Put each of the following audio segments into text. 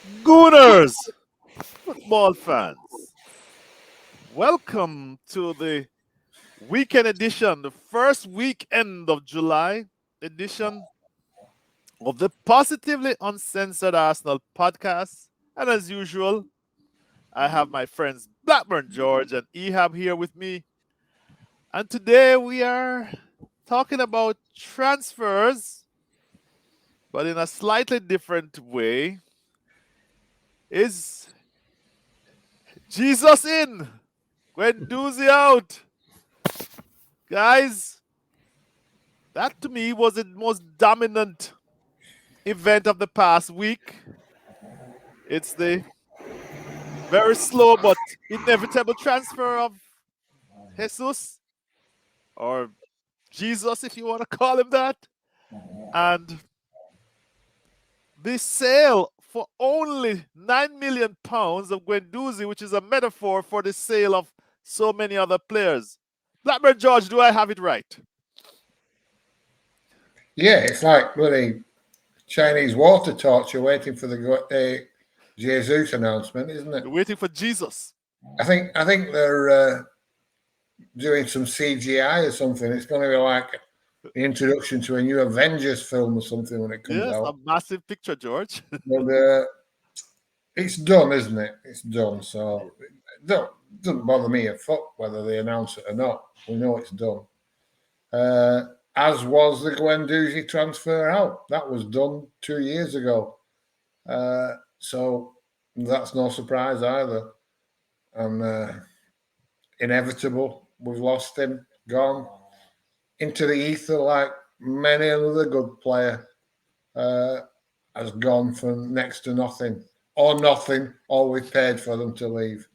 Gooners, football fans, welcome to the weekend edition, the first weekend of July edition of the Positively Uncensored Arsenal podcast. And as usual, I have my friends Blackburn George and Ehab here with me. And today we are talking about transfers, but in a slightly different way. Is Jesus in? Guendouzzi-Out. Guys, that to me was the most dominant event of the past week. It's the very slow but inevitable transfer of Jesus, or Jesus, if you want to call him that, and the sale for only £9 million of Guendouzi, which is a metaphor for the sale of so many other players. Blackburn George, do I have it right? Yeah, it's like bloody Chinese water torture waiting for the Jesus announcement, isn't it? We're waiting for Jesus. I think they're doing some CGI or something. It's going to be like the introduction to a new Avengers film or something when it comes Yes, a out. massive picture, George. But it's done, isn't it? It's done. So it doesn't bother me a fuck whether they announce it or not. We know it's done. As was the Guendouzi transfer out. That was done 2 years ago. So that's no surprise either. And inevitable. We've lost him, gone into the ether like many another good player has gone for next to nothing or nothing, or we've paid for them to leave.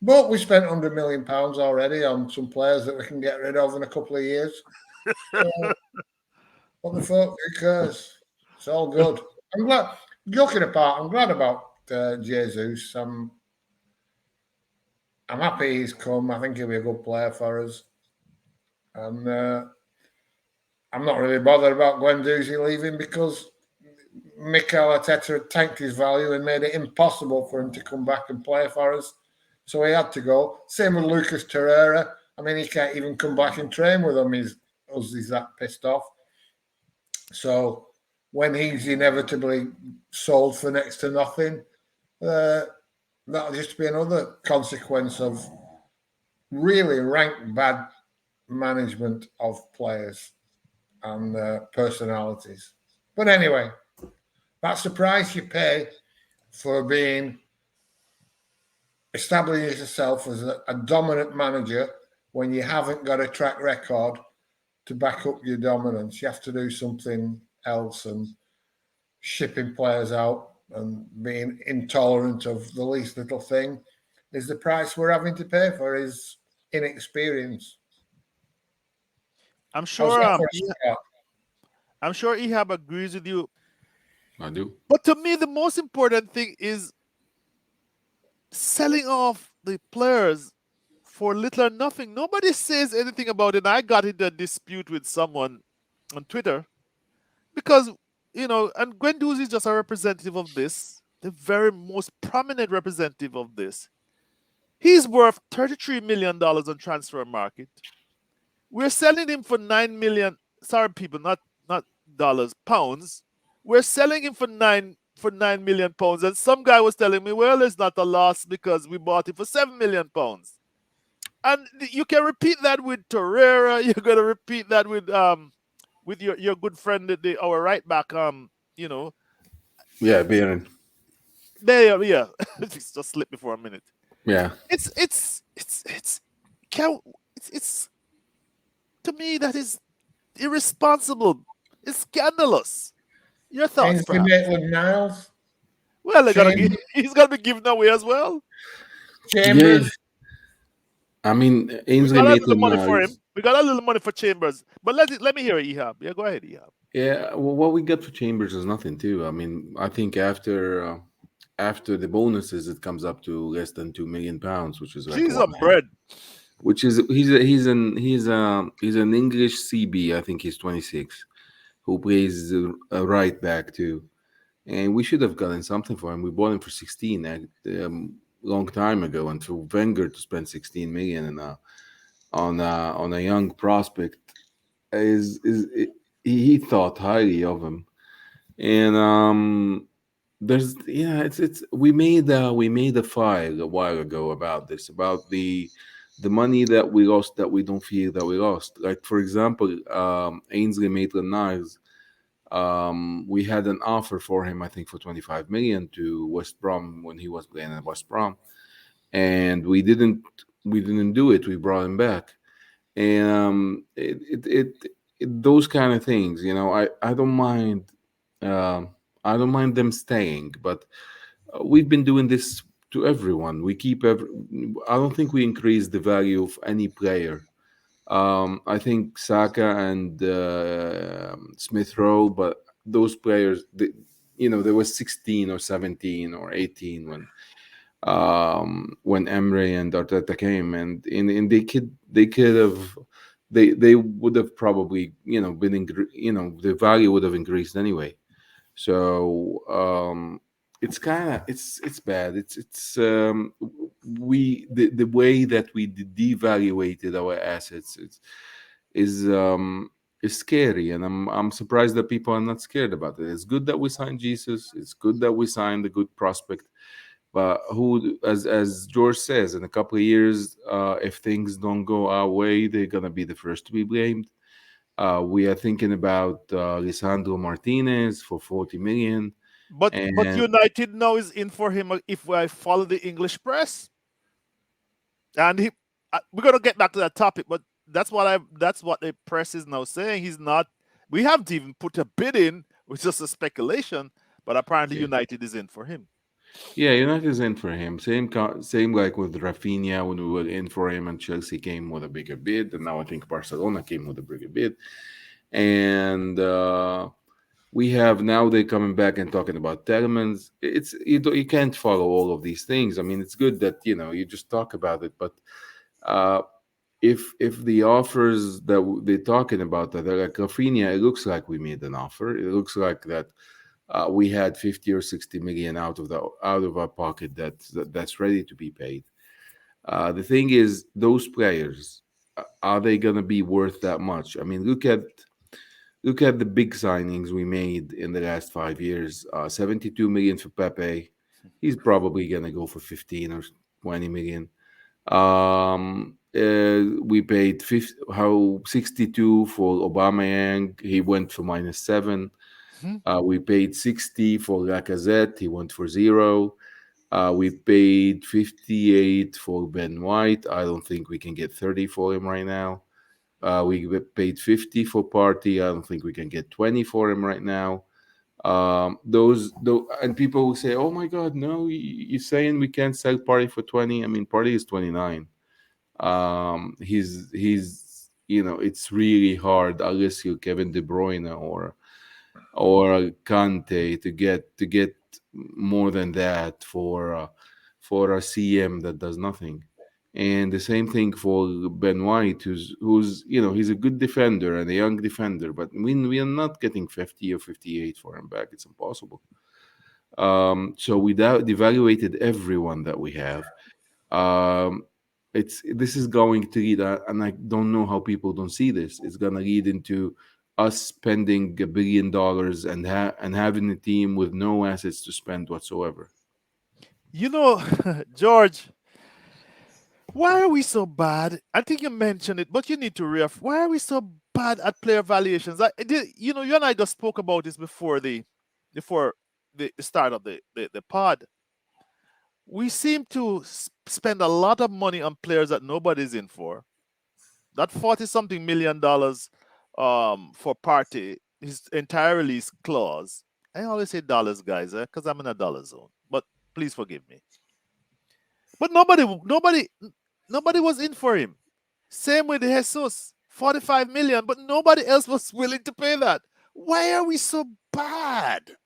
But we spent £100 million already on some players that we can get rid of in a couple of years. So, what the fuck? Who cares? It's all good. I'm glad. Joking apart, I'm glad about Jesus. I'm happy he's come. I think he'll be a good player for us. And I'm not really bothered about Guendouzi leaving because Mikel Arteta had tanked his value and made it impossible for him to come back and play for us. So he had to go. Same with Lucas Torreira. I mean, he can't even come back and train with him. He's that pissed off. So when he's inevitably sold for next to nothing, that'll just be another consequence of really rank bad management of players and personalities. But anyway, that's the price you pay for being establishing yourself as a dominant manager when you haven't got a track record to back up your dominance. You have to do something else, and shipping players out and being intolerant of the least little thing is the price we're having to pay for his inexperience. I'm How's sure that um for a E- start? I'm sure Ehab agrees with you. I do. But to me, the most important thing is selling off the players for little or nothing. Nobody says anything about it. I got into a dispute with someone on Twitter because, and Guendouzi is just a representative of this, the very most prominent representative of this. He's worth $33 million on transfer market. We're selling him for 9 million. Sorry, people, not dollars, pounds. We're selling him for 9 million pounds. And some guy was telling me, well, it's not a loss because we bought it for 7 million pounds. And you can repeat that with Torreira. You're gonna repeat that with your good friend, our right back. Yeah, Baron. There, yeah. It just slipped me for a minute. Yeah. Can it's to me that is irresponsible. It's scandalous. Your thoughts, Ainsley perhaps? Maitland-Niles, Well, Chambers, he's gonna be given away as well. Yeah. Chambers. I mean, We Ainsley got a little money for him. Maitland-Niles. We got a little money for Chambers. But let me hear Ehab. Yeah, go ahead, Ehab. Yeah, well, what we got for Chambers is nothing too. I mean, I think after the bonuses, it comes up to less than £2 million, which is like Cheese one on half. bread. Which is he's an English CB. I think he's 26, who plays right back too. and we should have gotten something for him. We bought him for 16 long time ago, and for Wenger to spend 16 million on a young prospect is he thought highly of him. And there's yeah, it's we made a file a while ago about this, about the money that we lost, that we don't feel that we lost. Like, for example, Ainsley Maitland-Niles, we had an offer for him, I think, for 25 million to West Brom when he was playing at West Brom, and we didn't do it. We brought him back, and those kind of things, I don't mind. um I don't mind them staying, but we've been doing this to everyone. I don't think we increase the value of any player. I think Saka and Smith Rowe, but those players, they were 16 or 17 or 18 when Emre and Arteta came, and they could have, they would have probably, the value would have increased anyway. So it's kind of, it's bad. It's the way that we devaluated our assets is scary, and I'm surprised that people are not scared about it. It's good that we signed Jesus. It's good that we signed a good prospect. But who, as George says, in a couple of years, if things don't go our way, they're gonna be the first to be blamed. We are thinking about Lisandro Martinez for 40 million, But and United now is in for him if I follow the English press. And we're gonna get back to that topic, but that's what the press is now saying. He's not. We haven't even put a bid in, which is just a speculation. But apparently, yeah, United is in for him. yeah, United is in for him. Same like with Rafinha when we were in for him, and Chelsea came with a bigger bid, and now I think Barcelona came with a bigger bid, and we have now they're coming back and talking about Telemans. You can't follow all of these things. I mean, it's good that you just talk about it, but uh, if the offers that they're talking about that are like Rafinha, it looks like we made an offer. It looks like that we had 50 or 60 million out of our pocket that's ready to be paid. The thing is, those players, are they gonna be worth that much? I mean, look at the big signings we made in the last 5 years. 72 million for Pepe. He's probably gonna go for 15 or 20 million. We paid 62 for Aubameyang. He went for -7. Mhm. We paid 60 for Lacazette. He went for 0. We paid 58 for Ben White. I don't think we can get 30 for him right now. We paid 50 for Party. I don't think we can get 20 for him right now. Those, and people will say, "Oh my God, no! You're saying we can't sell Party for 20?" I mean, Party is 29. He's it's really hard unless you're Kevin De Bruyne or Kante to get more than that for a CM that does nothing. And the same thing for Ben White, who's he's a good defender and a young defender, but we are not getting 50 or 58 for him back. It's impossible. So we devaluated everyone that we have. Um, this is going to lead, and I don't know how people don't see this. It's going to lead into us spending $1 billion and having a team with no assets to spend whatsoever. You know, George, why are we so bad? I think you mentioned it, but you need to ref. Why are we so bad at player valuations? You and I just spoke about this before the start of the pod. We seem to spend a lot of money on players that nobody's in for. That 40 something $1 million for Party, his entire release clause. I always say dollars, guys, because I'm in a dollar zone. But please forgive me. But nobody was in for him. Same with Jesus, 45 million, but nobody else was willing to pay that. Why are we so bad?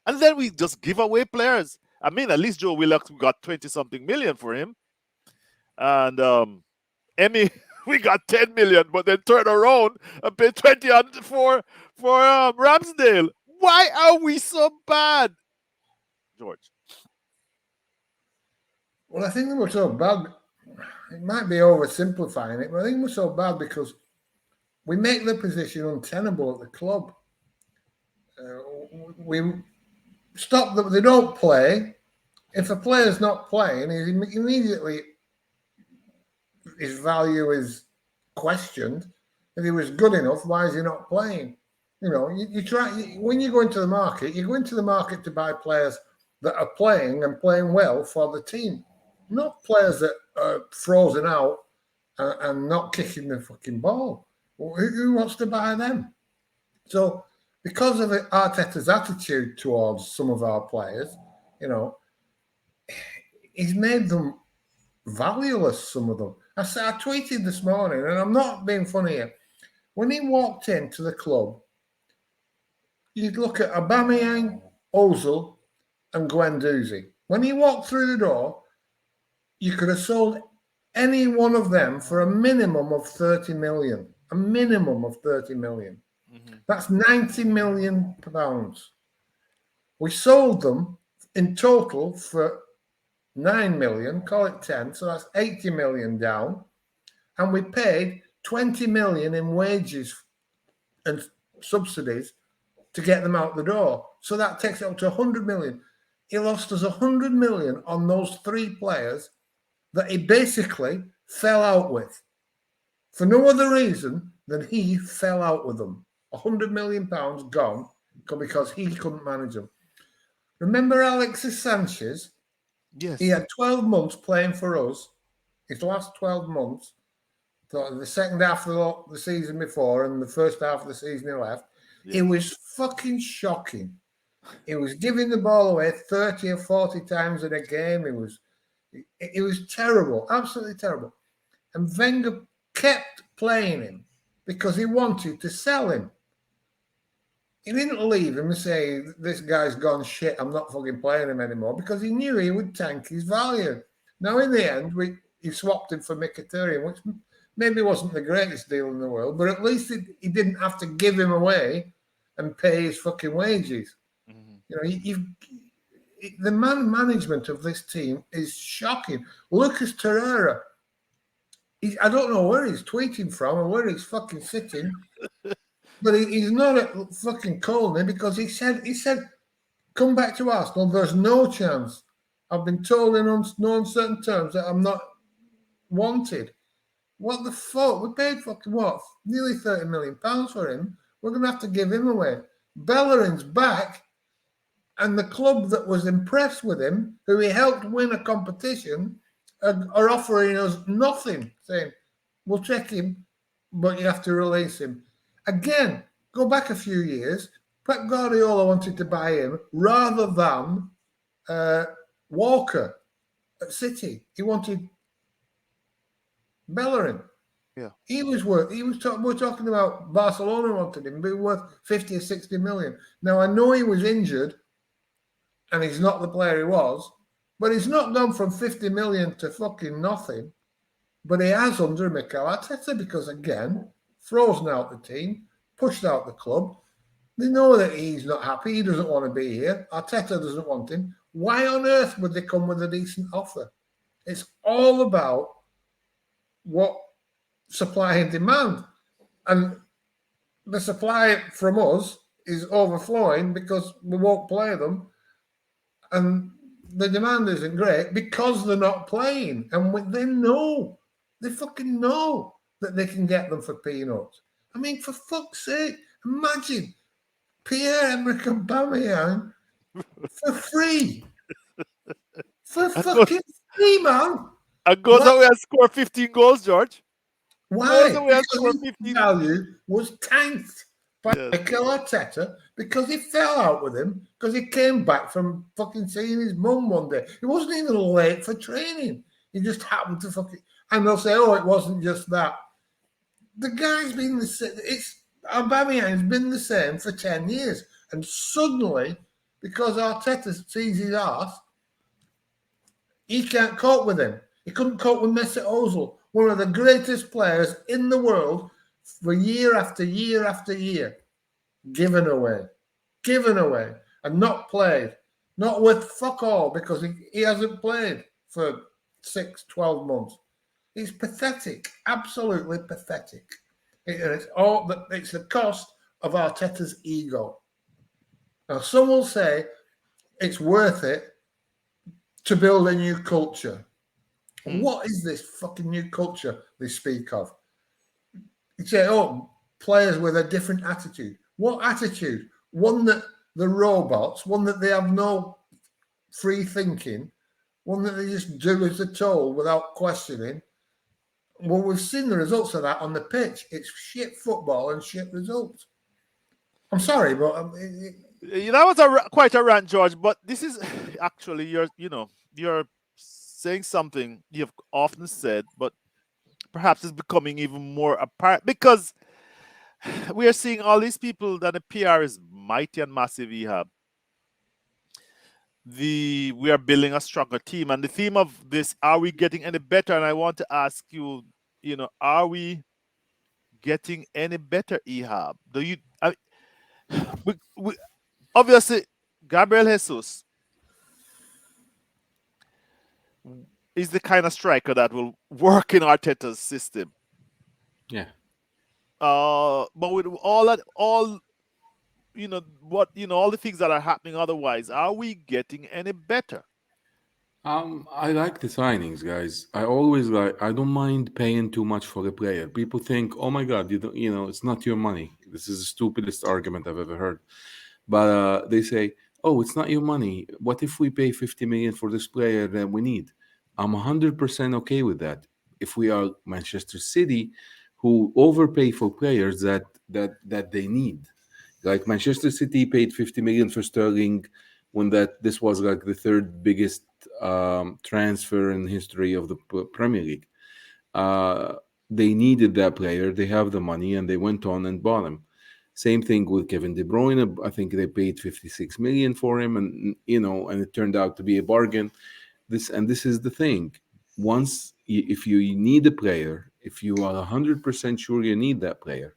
And then we just give away players. I mean, at least Joe Willock, we got 20 something million for him. And Emmy, we got 10 million, but then turn around and pay 20 for Ramsdale. Why are we so bad, George? Well, I think they were so bad. It might be oversimplifying it, but I think we're so bad because we make the position untenable at the club. We stop them. They don't play. If a player's not playing, immediately his value is questioned. If he was good enough, why is he not playing? You know, you try when you go into the market. You go into the market to buy players that are playing and playing well for the team, not players that are frozen out and not kicking the fucking ball. Who wants to buy them? So, because of Arteta's attitude towards some of our players, you know, he's made them valueless. Some of them. I tweeted this morning, and I'm not being funny here. When he walked into the club, you'd look at Aubameyang, Ozil, and Guendouzi. When he walked through the door, you could have sold any one of them for a minimum of 30 million. A minimum of 30 million. Mm-hmm. That's 90 million pounds. We sold them in total for 9 million, call it 10, so that's 80 million down. And we paid 20 million in wages and subsidies to get them out the door. So that takes it up to 100 million. He lost us 100 million on those three players that he basically fell out with. For no other reason than he fell out with them. 100 million pounds gone because he couldn't manage them. Remember Alexis Sanchez? Yes. He had 12 months playing for us. His last 12 months, the second half of the season before and the first half of the season he left, it was fucking shocking. He was giving the ball away 30 or 40 times in a game. It was terrible, absolutely terrible. And Wenger kept playing him because he wanted to sell him. He didn't leave him and say, this guy's gone shit, I'm not fucking playing him anymore, because he knew he would tank his value. Now, in the end, he swapped him for Mkhitaryan, which maybe wasn't the greatest deal in the world, but at least he didn't have to give him away and pay his fucking wages. Mm-hmm. You know, the management of this team is shocking. Lucas Torreira, I don't know where he's tweeting from or where he's fucking sitting, but he's not at fucking Colney because he said, come back to Arsenal. There's no chance. I've been told in no uncertain terms that I'm not wanted. What the fuck? We paid fucking what? Nearly 30 million pounds for him. We're going to have to give him away. Bellerin's back, and the club that was impressed with him, who he helped win a competition, are offering us nothing, saying, we'll check him, but you have to release him. Again, go back a few years, Pep Guardiola wanted to buy him rather than Walker at City. He wanted Bellerin. Yeah. We're talking about Barcelona wanted him, but he was worth 50 or 60 million. Now, I know he was injured and he's not the player he was, but he's not gone from 50 million to fucking nothing. But he has under Mikel Arteta because, again, frozen out the team, pushed out the club. They know that he's not happy. He doesn't want to be here. Arteta doesn't want him. Why on earth would they come with a decent offer? It's all about what supply and demand. And the supply from us is overflowing because we won't play them. And the demand isn't great because they're not playing. And they know. They fucking know that they can get them for peanuts. I mean, for fuck's sake, imagine Pierre-Emerick Aubameyang for free. For fucking free, man. And goes away and score 15 goals, George. Why? Because his value was tanked by Mikel Arteta because he fell out with him because he came back from fucking seeing his mum one day. He wasn't even late for training. He just happened to fucking... And they'll say, oh, it wasn't just that. The guy's been the same. Aubameyang's been the same for 10 years. And suddenly, because Arteta sees his arse, he can't cope with him. He couldn't cope with Mesut Ozil, one of the greatest players in the world, for year after year after year, given away. given away and not played, not with fuck all because he hasn't played for 6, 12 months. It's pathetic, absolutely pathetic. It's the cost of Arteta's ego. Now, some will say it's worth it to build a new culture. What is this fucking new culture they speak of? You say, oh, players with a different attitude. What attitude? One that the robots, one that they have no free thinking, one that they just do as they're told without questioning. Well, we've seen the results of that on the pitch. It's shit football and shit results. I'm sorry, but that was quite a rant, George. But this is actually you're saying something you've often said, but perhaps it's becoming even more apparent because we are seeing all these people that the PR is mighty and massive. We are building a stronger team, and the theme of this: are we getting any better? And I want to ask you, are we getting any better, Ehab? Do you? We obviously Gabriel Jesus is the kind of striker that will work in Arteta's system. Yeah. But with all that, all all the things that are happening otherwise, are we getting any better? I like the signings, guys. I don't mind paying too much for a player. People think, oh my God, it's not your money. This is the stupidest argument I've ever heard. But they say, oh, it's not your money. What if we pay 50 million for this player that we need? I'm 100% okay with that. If we are Manchester City, who overpay for players that they need, like Manchester City paid 50 million for Sterling when this was like the third biggest transfer in history of the Premier League. They needed that player. They have the money, and they went on and bought him. Same thing with Kevin De Bruyne. I think they paid 56 million for him, and it turned out to be a bargain. This is the thing. If you need a player, if you are 100% sure you need that player,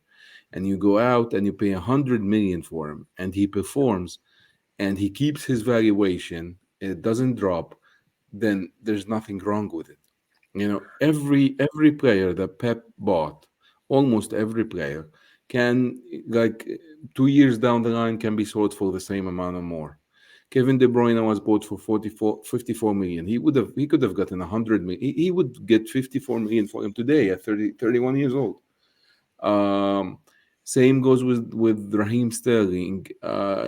and you go out and you pay 100 million for him, and he performs, and he keeps his valuation, and it doesn't drop, then there's nothing wrong with it. Every player that Pep bought, almost every player, can, like, 2 years down the line, can be sold for the same amount or more. Kevin De Bruyne was bought for 54 million. He could have gotten 100 million. He would get 54 million for him today at 31 years old. Same goes with Raheem Sterling.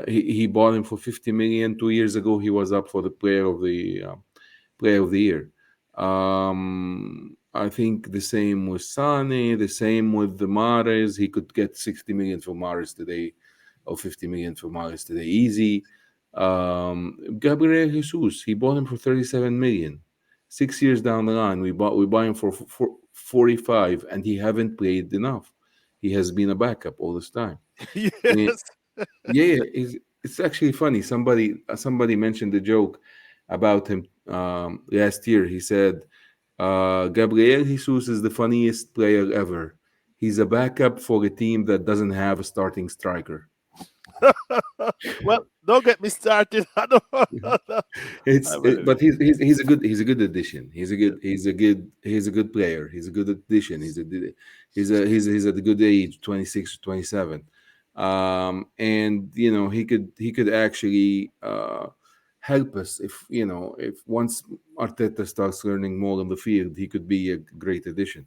He bought him for 50 million 2 years ago. He was up for the player of the year. I think the same with Sane, the same with the Mahrez. He could get 60 million for Mahrez today, or 50 million for Mahrez today, easy. Gabriel Jesus, he bought him for 37 million. 6 years down the line, we buy him for 45, and he haven't played enough. He has been a backup all this time. Yes. Yeah, it's actually funny. Somebody mentioned the joke about him last year. He said, Gabriel Jesus is the funniest player ever. He's a backup for a team that doesn't have a starting striker. Well, don't get me started. I don't. But he's a good addition. He's a good player. He's a good addition. He's at a good age, 26 or 27. And he could actually help us if once Arteta starts learning more on the field, he could be a great addition.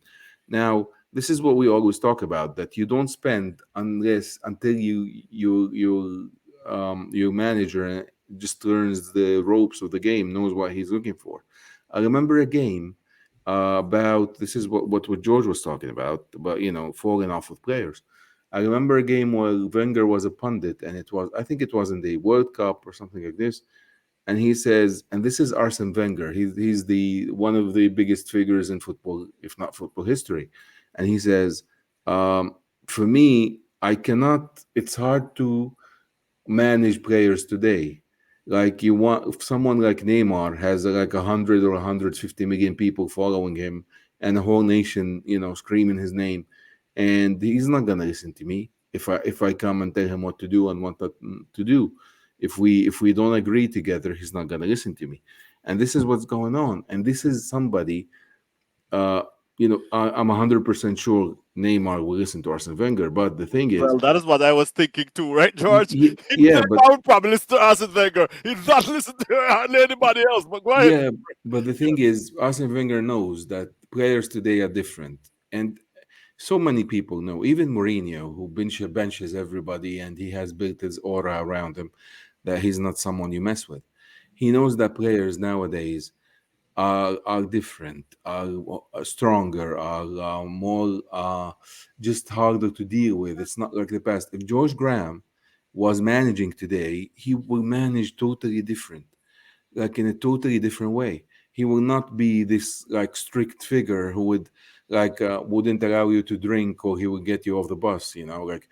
Now, this is what we always talk about, that you don't spend until your manager just learns the ropes of the game, knows what he's looking for. I remember a game about, this is what George was talking about falling off with players. I remember a game where Wenger was a pundit, and I think it was in the World Cup or something like this. And he says, and this is Arsene Wenger. He's the one of the biggest figures in football, if not football history. And he says, for me, it's hard to manage players today. Like, you want someone like Neymar has like 100 or 150 million people following him, and a whole nation, screaming his name, and he's not gonna listen to me. if I come and tell him what to do and what not to do. If we don't agree together, he's not gonna listen to me. And this is what's going on. And this is somebody, uh, I'm 100% sure Neymar will listen to Arsene Wenger. But the thing is, Well, that is what I was thinking too, right, George? yeah, but I would probably listen to Arsene Wenger. He's not listening to hardly anybody else. But go ahead. yeah, but the thing is, Arsene Wenger knows that players today are different, and so many people know. Even Mourinho, who benches everybody, and he has built his aura around him, that he's not someone you mess with. He knows that players nowadays are different, are stronger, are more just harder to deal with. It's not like the past. If George Graham was managing today, he will manage totally different, like in a totally different way. He will not be this like strict figure who would wouldn't allow you to drink, or he would get you off the bus. Like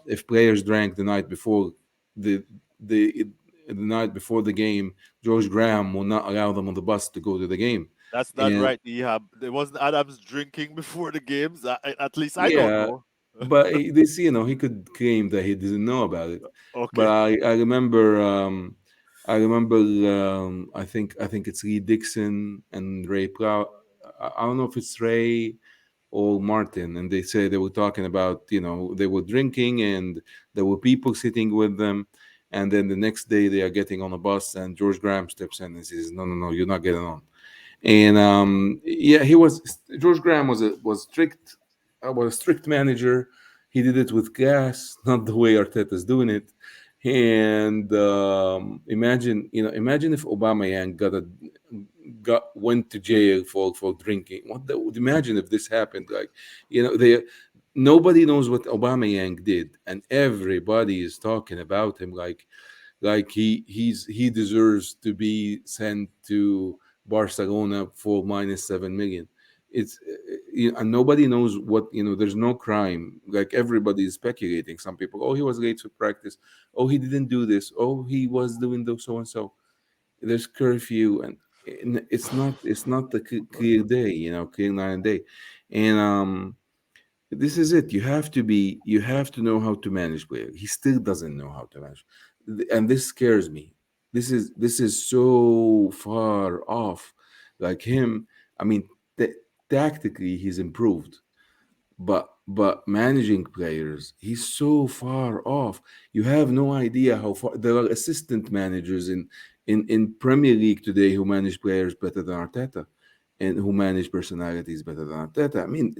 if players drank the night before the the the night before the game, George Graham will not allow them on the bus to go to the game. That's not And right, Ehab. There wasn't Adams drinking before the games. At least I don't yeah, know. but this, he could claim that he didn't know about it. But Okay. I remember, I think it's Lee Dixon and Ray Plow. I don't know if it's Ray or Martin, and they say they were talking about, they were drinking and there were people sitting with them, and then the next day they are getting on a bus and George Graham steps in and says, "No, no, no, you're not getting on." And yeah, George Graham was a strict manager. He did it with class, not the way Arteta's doing it. And imagine if Obama Yang went to jail for drinking. Imagine if this happened. Like, they nobody knows what Obama Yang did, and everybody is talking about him like he deserves to be sent to Barcelona for -7 million. It's and nobody knows what, there's no crime. Like, everybody is speculating. Some people, oh, he was late to practice. Oh, he didn't do this. Oh, he was doing the so and so. There's curfew, and it's not the clear day, clear night and day. And this is it. You have to know how to manage player. He still doesn't know how to manage, and this scares me. This is so far off. Like him, I mean, tactically he's improved, but managing players, he's so far off. You have no idea how far. There are assistant managers in Premier League today who manage players better than Arteta, and who manage personalities better than Arteta. I mean,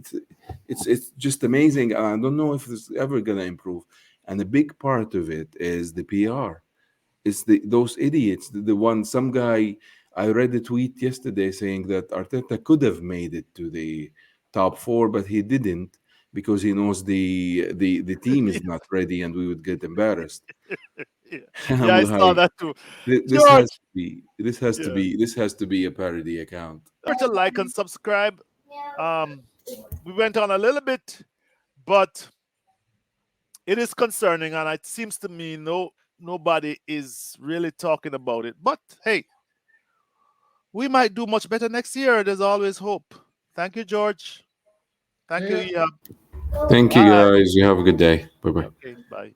it's just amazing. I don't know if it's ever gonna improve. And a big part of it is the PR. It's those idiots. The one, some guy. I read a tweet yesterday saying that Arteta could have made it to the top four, but he didn't because he knows the team is not ready and we would get embarrassed. Yeah, I'm yeah, I saw like, that too. this has George, to be this has to yeah. be this has to be a parody account. To like and subscribe. We went on a little bit, but it is concerning, and it seems to me nobody is really talking about it. But hey, we might do much better next year. There's always hope. Thank you, George. Thank you, Yeah. Ehab. Thank you, Bye. guys. You have a good day. Bye bye. Okay, bye.